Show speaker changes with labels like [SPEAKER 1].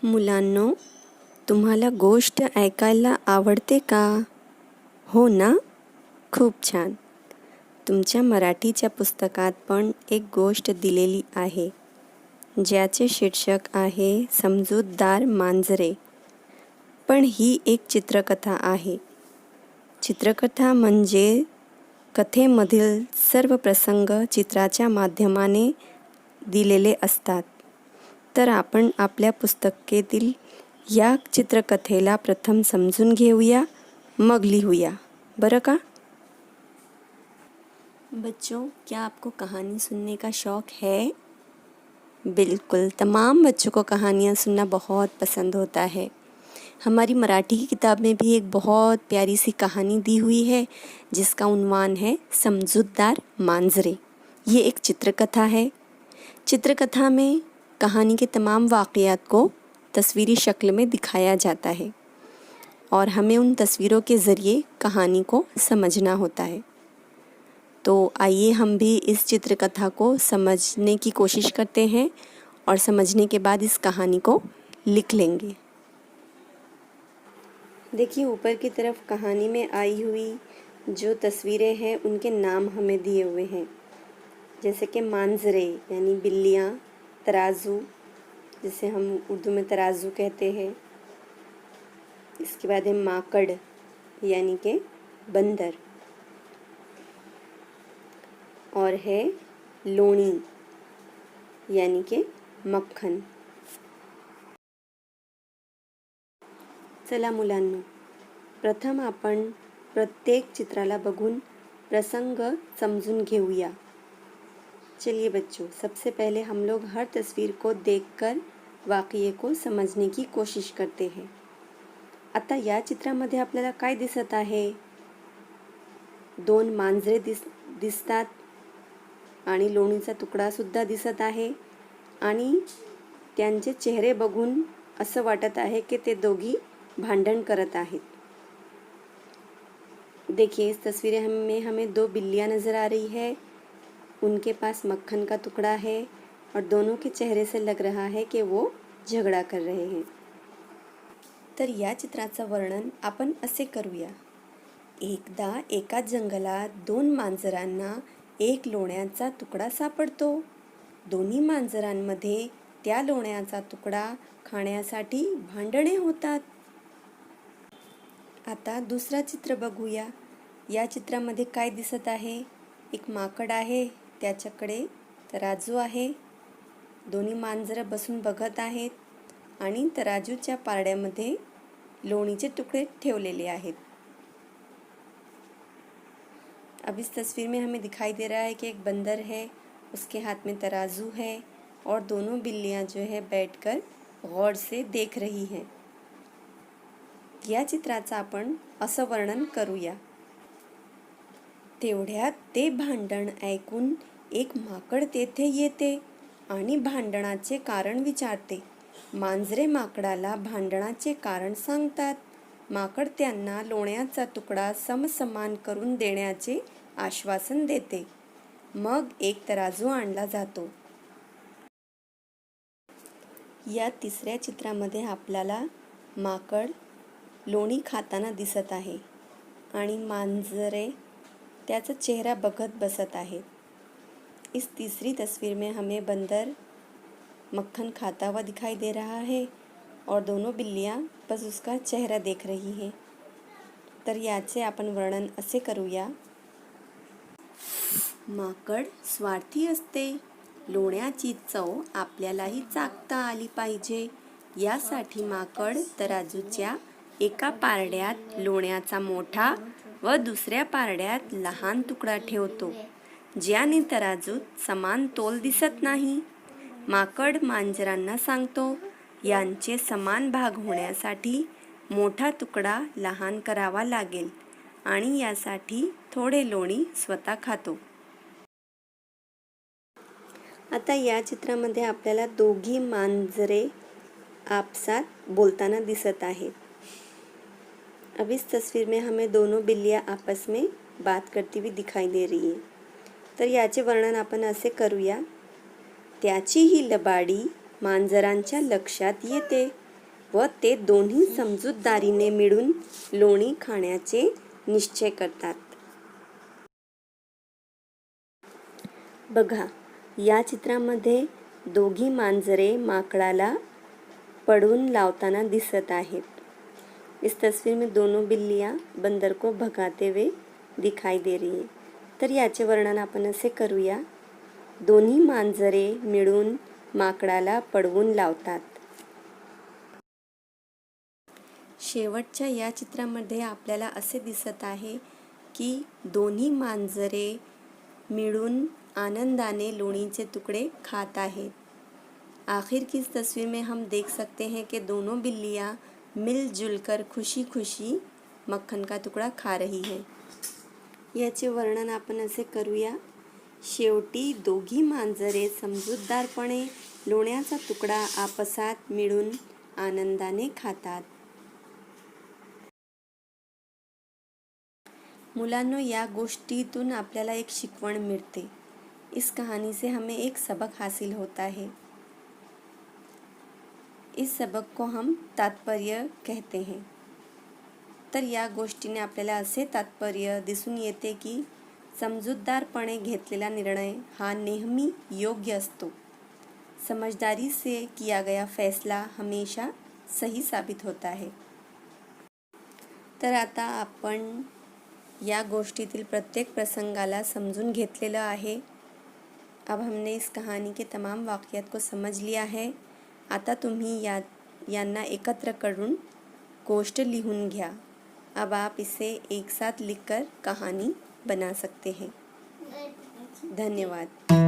[SPEAKER 1] मुलांनो, तुम्हाला गोष्ट ऐकायला आवडते का? हो ना? खूप छान. तुमच्या मराठीच्या पुस्तकात पण एक गोष्ट दिलेली आहे, ज्याचे शीर्षक आहे समजूतदार मांजरे. पण ही एक चित्रकथा आहे. चित्रकथा म्हणजे कथेमधील सर्व प्रसंग चित्राच्या माध्यमाने दिलेले असतात. तर आपण आपल्या पुस्तकेतील या चित्रकथेला प्रथम समजून घेऊया, मग लिहूया, बरं का? बच्चों, क्या आपको कहानी सुनने का शौक है? बिल्कुल, तमाम बच्चों को कहानियाँ सुनना बहुत पसंद होता है. हमारी मराठी की किताब में भी एक बहुत प्यारी सी कहानी दी हुई है, जिसका उन्वान है समजूतदार मांजरे. ये एक चित्रकथा है. चित्रकथा में कहानी के तमाम वाक़यात को तस्वीरी शक्ल में दिखाया जाता है और हमें उन तस्वीरों के ज़रिए कहानी को समझना होता है. तो आइए हम भी इस चित्रकथा को समझने की कोशिश करते हैं और समझने के बाद इस कहानी को लिख लेंगे. देखिए, ऊपर की तरफ कहानी में आई हुई जो तस्वीरें हैं उनके नाम हमें दिए हुए हैं, जैसे कि मांजरे यानी बिल्लियाँ, तराजू जिसे हम उर्दू में तराजू कहते हैं. इसके बाद है माकड़ यानी कि बंदर, और है लोणी यानी कि मक्खन. चला मुलांनो, प्रथम आपण प्रत्येक चित्राला बघून प्रसंग समजून घेऊया. चलिए बच्चों, सबसे पहले हम लोग हर तस्वीर को देखकर वाक्य को समझने की कोशिश करते हैं. आता या चित्रामध्ये आपल्याला काय दिसत आहे? दोन मांजरे दिसतात आणि लोणीचा तुकडा सुद्धा दिसत आहे आणि त्यांचे चेहरे बघून असं वाटत आहे की ते दोघी भांडण करत आहेत. देखिए, इस तस्वीर में हमें दो बिल्लियाँ नज़र आ रही है. उनके पास मक्खन का टुकड़ा है और दोनों के चेहरे से लग रहा है कि वो झगड़ा कर रहे हैं. तर या चित्राचं वर्णन आपण असे करूया. एकदा एका जंगलात दोन मांजरांना एक लोण्याचा तुकडा सापडतो. दोन्ही मांजरांमध्ये त्या लोण्याचा तुकडा खाण्यासाठी भांडणे होतात. आता दुसरा चित्र बघूया. या चित्रामध्ये काय दिसत आहे? एक माकड आहे, त्याच्याकडे तराजू आहे. दोन्ही मांजरं बसून बघत आहेत आणि तराजूच्या पारड्यामध्ये लोणीचे तुकडे ठेवलेले आहेत. अब इस तस्वीर में हमें दिखाई दे रहा है कि एक बंदर है, उसके हाथ में तराजू है और दोनों बिल्लियां जो है बैठकर गौर से देख रही हैं. या चित्राचं आपण असं वर्णन करूया. तेवढ्यात ते भांडण ऐकून एक माकड तेथे येते आणि भांडणाचे कारण विचारते. मांजरे माकडाला भांडणाचे कारण सांगतात. माकड त्यांना लोण्याचा तुकडा समसमान करून देण्याचे आश्वासन देते. मग एक तराजू आणला जातो. या तिसऱ्या चित्रामध्ये आपल्याला माकड लोणी खाताना दिसत आहे आणि मांजरे त्याचा चेहरा बघत बसत आहेत. इस तीसरी तस्वीर में हमें बंदर मक्खन खाता हुआ दिखाई दे रहा है और दोनों बिल्लियां बस उसका चेहरा देख रही हैं. तर याचे आपण वर्णन असे करूया. माकड स्वार्थी असते. लोण्याची चव आपल्यालाही चाखता आली पाहिजे, यासाठी माकड तराजूच्या एका पारड्यात लोण्याचा मोठा व दुसऱ्या पारड्यात लहान तुकडा ठेवतो, ज्याने तराजूत समान तोल दिसत नाही. माकड मांजरांना सांगतो, यांचे समान भाग होण्यासाठी मोठा तुकडा लहान करावा लागेल आणि यासाठी थोडे लोणी स्वतः खातो. आता या चित्रामध्ये आपल्याला दोघी मांजरे आपसात बोलताना दिसत आहेत. अब इस तस्वीर में हमें दोनों बिल्लियाँ आपस में बात करती हुई दिखाई दे रही हैं. तर याचे वर्णन आपण असे करूया. त्याची ही लबाडी मांजरांच्या लक्षात येते. व ते दोन्ही समजूतदारीने मिळून लोणी खाण्याचे निश्चय करतात. बघा, या चित्रामध्ये दोघी मांजरे माकडाला पळवून लावताना दिसत आहेत. इस तस्वीर में दोनों बिल्लियाँ बंदर को भगाते हुए दिखाई दे रही हैं. तर याचे वर्णन आपण असे करूया. दोन्ही मांजरे मिळून माकडाला पळवून लावतात. शेवटच्या या चित्रामध्ये आपल्याला असे दिसत आहे की दोन्ही मांजरे मिळून आनंदाने लोणीचे टुकड़े खात आहेत. आखिर की इस तस्वीर में हम देख सकते हैं कि दोनों बिल्लियाँ मिलजुल कर खुशी खुशी मक्खन का तुकडा खा रही है. याचे वर्णन आपण असे करूया. शेवटी दोघी मांजरे समजूतदारपणे लोण्याचा तुकडा आपसात मिळून आनंदाने खातात. मुलांनो, या गोष्टीतून आपल्याला एक शिकवण मिळते. इस कहानी से हमें एक सबक हासिल होता है. इस सबक को हम तात्पर्य कहते हैं. तर या गोष्टीने आपल्याला असे तात्पर्य दिसून येते की समजूतदारपणे घेतलेला निर्णय हा नेहमी योग्य असतो. समझदारी से किया गया फैसला हमेशा सही साबित होता है. तर आता आपण या गोष्टीतील प्रत्येक प्रसंगाला समजून घेतलेलं आहे. अब हमने इस कहानी के तमाम वाक़यात को समझ लिया है. आता तुम्ही यांना एकत्र करून गोष्ट लिहून घ्या. अब आप इसे एक साथ लिखकर कहानी बना सकते हैं. धन्यवाद.